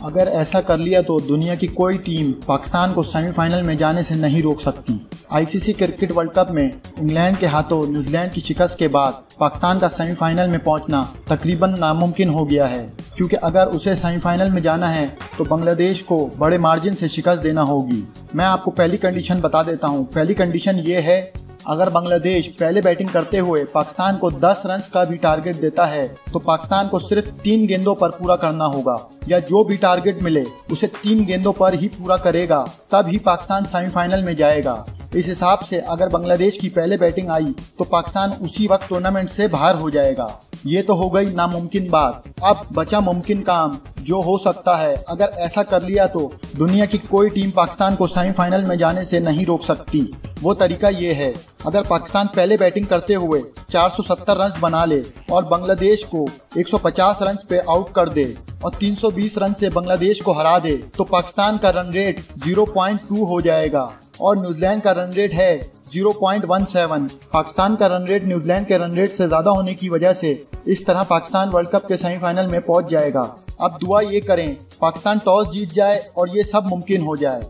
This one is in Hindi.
अगर ऐसा कर लिया तो दुनिया की कोई टीम पाकिस्तान को सेमीफाइनल में जाने से नहीं रोक सकती। आईसीसी क्रिकेट वर्ल्ड कप में इंग्लैंड के हाथों न्यूजीलैंड की शिकस्त के बाद पाकिस्तान का सेमीफाइनल में पहुंचना तकरीबन नामुमकिन हो गया है, क्योंकि अगर उसे सेमीफाइनल में जाना है तो बांग्लादेश को बड़े मार्जिन से शिकस्त देना होगी। मैं आपको पहली कंडीशन बता देता हूं। पहली कंडीशन ये है, अगर बांग्लादेश पहले बैटिंग करते हुए पाकिस्तान को 10 रन का भी टारगेट देता है तो पाकिस्तान को सिर्फ 3 गेंदों पर पूरा करना होगा, या जो भी टारगेट मिले उसे 3 गेंदों पर ही पूरा करेगा, तब ही पाकिस्तान सेमीफाइनल में जाएगा। इस हिसाब से अगर बांग्लादेश की पहले बैटिंग आई तो पाकिस्तान उसी वक्त टूर्नामेंट से बाहर हो जाएगा। ये तो हो गई नामुमकिन बात। अब बचा मुमकिन काम, जो हो सकता है। अगर ऐसा कर लिया तो दुनिया की कोई टीम पाकिस्तान को सेमीफाइनल में जाने से नहीं रोक सकती। वो तरीका ये है, अगर पाकिस्तान पहले बैटिंग करते हुए 470 रन बना ले और बांग्लादेश को 150 रन पे आउट कर दे और 320 रन से बांग्लादेश को हरा दे तो पाकिस्तान का रन रेट 0.2 हो जाएगा और न्यूजीलैंड का रन रेट है 0.17। पाकिस्तान का रन रेट न्यूजीलैंड के रन रेट से ज्यादा होने की वजह से इस तरह पाकिस्तान वर्ल्ड कप के सेमीफाइनल में पहुंच जाएगा। अब दुआ ये करें पाकिस्तान टॉस जीत जाए और ये सब मुमकिन हो जाए।